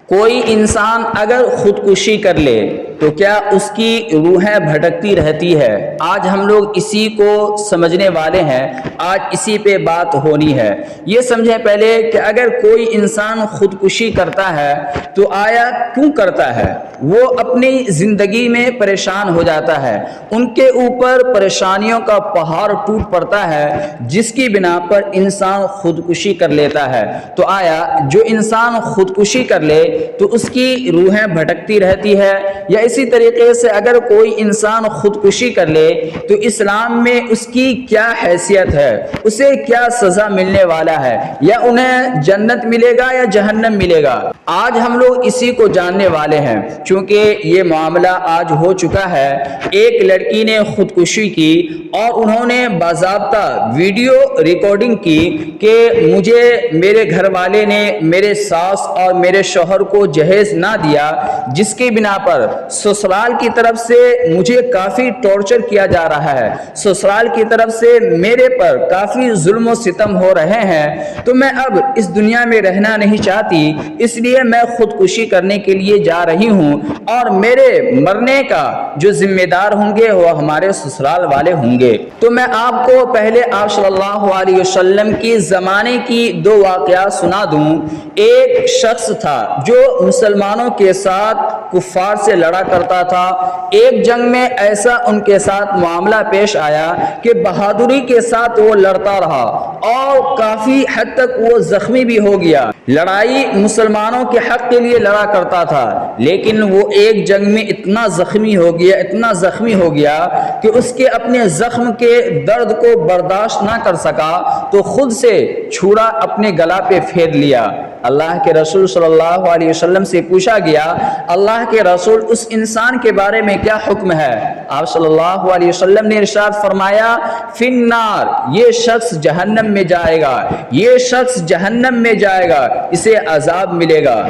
کوئی انسان اگر خودکشی کر لے تو کیا اس کی روحیں بھٹکتی رہتی ہے؟ آج ہم لوگ اسی کو سمجھنے والے ہیں، آج اسی پہ بات ہونی ہے۔ یہ سمجھیں پہلے کہ اگر کوئی انسان خودکشی کرتا ہے تو آیا کیوں کرتا ہے؟ وہ اپنی زندگی میں پریشان ہو جاتا ہے، ان کے اوپر پریشانیوں کا پہاڑ ٹوٹ پڑتا ہے جس کی بنا پر انسان خودکشی کر لیتا ہے۔ تو آیا جو انسان خودکشی کر لے تو اس کی روحیں بھٹکتی رہتی ہے؟ یا اسی طریقے سے اگر کوئی انسان خودکشی کر لے تو اسلام میں اس کی کیا حیثیت ہے، اسے کیا سزا ملنے والا ہے، یا انہیں جنت ملے گا یا جہنم ملے گا؟ آج ہم لوگ اسی کو جاننے والے ہیں، چونکہ یہ معاملہ آج ہو چکا ہے۔ ایک لڑکی نے خودکشی کی اور انہوں نے باضابطہ ویڈیو ریکارڈنگ کی کہ مجھے میرے گھر والے نے میرے ساس اور میرے شوہر کو جہیز نہ دیا، جس کی بنا پر سسرال کی طرف سے مجھے کافی ٹارچر کیا جا رہا ہے، سسرال کی طرف سے میرے پر کافی ظلم و ستم ہو رہے ہیں، تو میں اب اس دنیا میں رہنا نہیں چاہتی، اس لیے میں خودکشی کرنے کے لیے جا رہی ہوں، اور میرے مرنے کا جو ذمہ دار ہوں گے وہ ہمارے سسرال والے ہوں گے۔ تو میں آپ کو پہلے آپ صلی اللہ علیہ وسلم کی زمانے کی دو واقعات سنا دوں۔ ایک شخص تھا جو مسلمانوں کے ساتھ کفار سے لڑا کرتا تھا۔ ایک جنگ میں ایسا ان کے ساتھ معاملہ پیش آیا کہ بہادری کے ساتھ وہ لڑتا رہا اور کافی حد تک وہ زخمی بھی ہو گیا۔ لڑائی مسلمانوں کے حق کے لیے لڑا کرتا تھا، لیکن وہ ایک جنگ میں اتنا زخمی ہو گیا کہ اس کے اپنے زخم کے درد کو برداشت نہ کر سکا تو خود سے چھڑا اپنے گلا پہ پھیر لیا۔ اللہ کے رسول صلی اللہ علیہ وسلم سے پوچھا گیا، اللہ کے رسول اس انسان کے بارے میں کیا حکم ہے؟ آپ صلی اللہ علیہ وسلم نے ارشاد فرمایا، فی النار، یہ شخص جہنم میں جائے گا، یہ شخص جہنم میں جائے گا، اسے عذاب ملے گا۔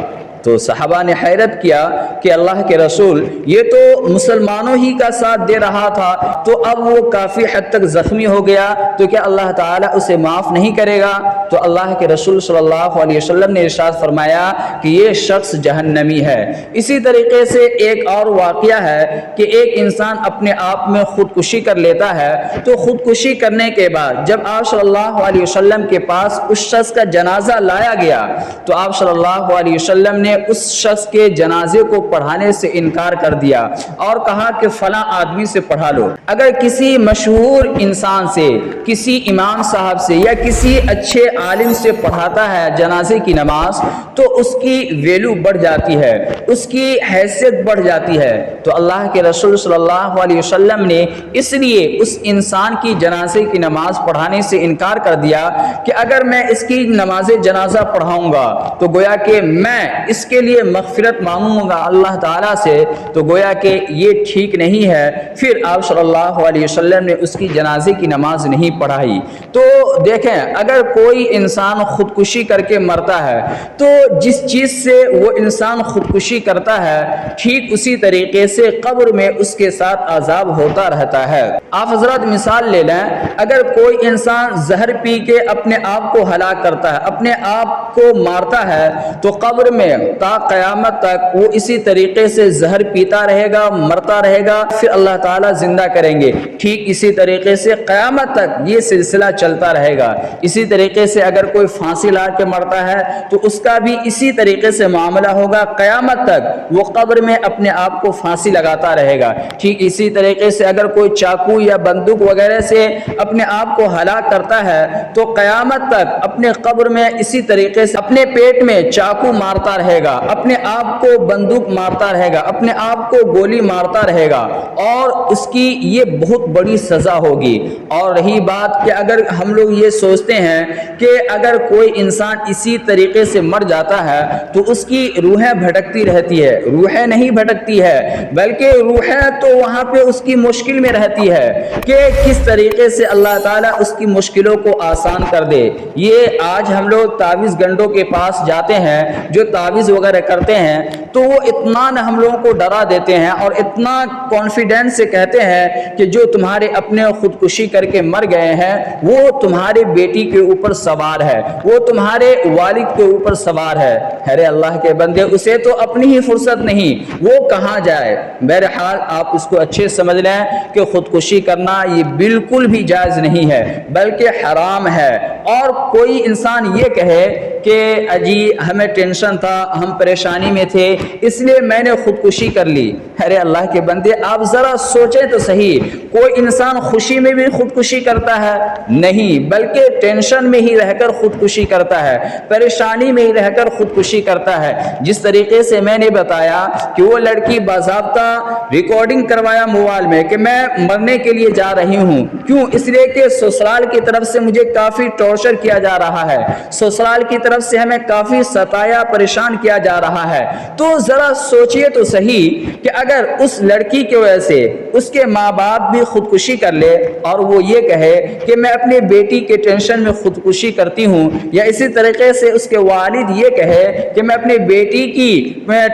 تو صحابہ نے حیرت کیا کہ اللہ کے رسول یہ تو مسلمانوں ہی کا ساتھ دے رہا تھا، تو اب وہ کافی حد تک زخمی ہو گیا تو کیا اللہ تعالیٰ اسے معاف نہیں کرے گا؟ تو اللہ کے رسول صلی اللہ علیہ وسلم نے ارشاد فرمایا کہ یہ شخص جہنمی ہے۔ اسی طریقے سے ایک اور واقعہ ہے کہ ایک انسان اپنے آپ میں خودکشی کر لیتا ہے، تو خودکشی کرنے کے بعد جب آپ صلی اللہ علیہ وسلم کے پاس اس شخص کا جنازہ لایا گیا تو آپ صلی اللہ علیہ وسلم نے اس شخص کے جنازے کو پڑھانے سے انکار کر دیا اور کہا کہ فلاں آدمی سے پڑھا لو۔ اگر کسی مشہور انسان سے، کسی امام صاحب سے یا کسی اچھے عالم سے پڑھاتا ہے جنازے کی نماز تو اس کی ویلو بڑھ جاتی ہے، اس کی حیثیت بڑھ جاتی ہے۔ تو اللہ کے رسول صلی اللہ علیہ وسلم نے اس لیے اس انسان کی جنازے کی نماز پڑھانے سے انکار کر دیا کہ اگر میں اس کی نماز جنازہ پڑھاؤں گا تو گویا کہ میں اس کے لیے مغفرت مانگوں گا اللہ تعالیٰ سے، تو گویا کہ یہ ٹھیک نہیں ہے۔ پھر آپ صلی اللہ علیہ وسلم نے اس کی جنازے کی نماز نہیں پڑھائی۔ تو دیکھیں، اگر کوئی انسان خودکشی کر کے مرتا ہے تو جس چیز سے وہ انسان خودکشی کرتا ہے ٹھیک اسی طریقے سے قبر میں اس کے ساتھ عذاب ہوتا رہتا ہے۔ آپ حضرات مثال لے لیں، اگر کوئی انسان زہر پی کے اپنے آپ کو ہلاک کرتا ہے، اپنے آپ کو مارتا ہے، تو قبر میں تا قیامت تک وہ اسی طریقے سے زہر پیتا رہے گا، مرتا رہے گا، پھر اللہ تعالیٰ زندہ کریں گے۔ ٹھیک اسی طریقے سے قیامت تک یہ سلسلہ چلتا رہے گا۔ اسی طریقے سے اگر کوئی پھانسی لا کے مرتا ہے تو اس کا بھی اسی طریقے سے معاملہ ہوگا، قیامت تک وہ قبر میں اپنے آپ کو پھانسی لگاتا رہے گا۔ ٹھیک اسی طریقے سے اگر کوئی چاقو یا بندوق وغیرہ سے اپنے آپ کو ہلاک کرتا ہے تو قیامت تک اپنے قبر میں اسی طریقے سے اپنے پیٹ میں چاقو مارتا رہے گا، اپنے آپ کو بندوق مارتا رہے گا، اپنے آپ کو گولی مارتا رہے گا، اور اس کی یہ بہت بڑی سزا ہوگی۔ اور رہی بات کہ اگر ہم لوگ یہ سوچتے ہیں کہ اگر کوئی انسان اسی طریقے سے مر جاتا ہے تو اس کی روحیں بھٹکتی رہتی ہے، روحیں نہیں بھٹکتی ہے، بلکہ روحیں تو وہاں پہ اس کی مشکل میں رہتی ہے کہ کس طریقے سے اللہ تعالیٰ اس کی مشکلوں کو آسان کر دے۔ یہ آج ہم لوگ تعویذ گنڈوں کے پاس جاتے ہیں جو تعویذ وغیرہ کرتے ہیں تو وہ اطمینان ہم لوگوں کو ڈرا دیتے ہیں اور اتنا کانفیڈنس سے کہتے ہیں کہ جو تمہارے اپنے خودکشی کر کے مر گئے ہیں وہ تمہارے بیٹی کے اوپر سوار ہے، وہ تمہارے والد کے اوپر سوار ہے۔ ارے اللہ کے بندے، اسے تو اپنی ہی فرصت نہیں، وہ کہاں جائے؟ بہرحال آپ اس کو اچھے سمجھ لیں کہ خودکشی کرنا یہ بالکل بھی جائز نہیں ہے بلکہ حرام ہے۔ اور کوئی انسان یہ کہے کہ اجی ہمیں ٹینشن تھا، ہم پریشانی میں تھے اس لیے میں نے خودکشی کر لی، ارے اللہ کے بندے آپ ذرا سوچیں تو صحیح، کوئی انسان خوشی میں بھی خودکشی کرتا ہے؟ نہیں، بلکہ ٹینشن میں ہی رہ کر خودکشی کرتا ہے، پریشانی میں ہی رہ کر خودکشی کرتا ہے۔ جس طریقے سے میں نے بتایا کہ وہ لڑکی باضابطہ ریکارڈنگ کروایا موبائل میں کہ میں مرنے کے لیے جا رہی ہوں، کیوں؟ اس لیے کہ سسرال کی طرف سے مجھے کافی ٹارچر کیا جا رہا ہے، سسرال کی طرف سے ہمیں کافی ستایا پریشان کیا جا رہا ہے۔ تو ذرا سوچئے تو صحیح کہ اگر اس لڑکی کی وجہ سے اس کے ماں باپ بھی خودکشی کر لے اور وہ یہ کہے کہ میں اپنے بیٹی کے ٹینشن میں خودکشی کرتی ہوں، یا اسی طریقے سے اس کے والد یہ کہے کہ میں اپنے بیٹی کی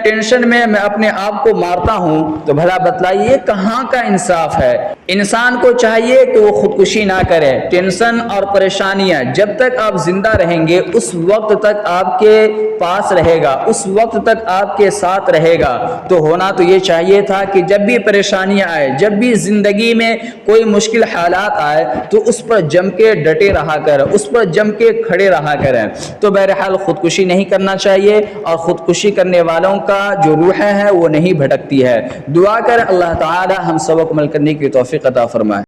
ٹینشن میں اپنے آپ کو مارتا ہوں، تو بھلا بتلائیے کہاں کا انصاف ہے؟ انسان کو چاہیے کہ وہ خودکشی نہ کرے۔ ٹینشن اور پریشانیاں جب تک آپ زندہ رہیں گے اس وقت تک آپ کے پاس رہے گا، اس وقت تک آپ کے ساتھ رہے گا۔ تو ہونا تو یہ چاہیے تھا کہ جب بھی پریشانیاں آئے، جب بھی زندگی میں کوئی مشکل حالات آئے تو اس پر جم کے ڈٹے رہا کر، اس پر جم کے کھڑے رہا کریں۔ تو بہرحال خودکشی نہیں کرنا چاہیے، اور خودکشی کرنے والوں کا جو روح ہے وہ نہیں بھٹکتی ہے۔ دعا کر اللہ تعالی ہم سب کو عمل کرنے کی توفیق عطا فرمائے۔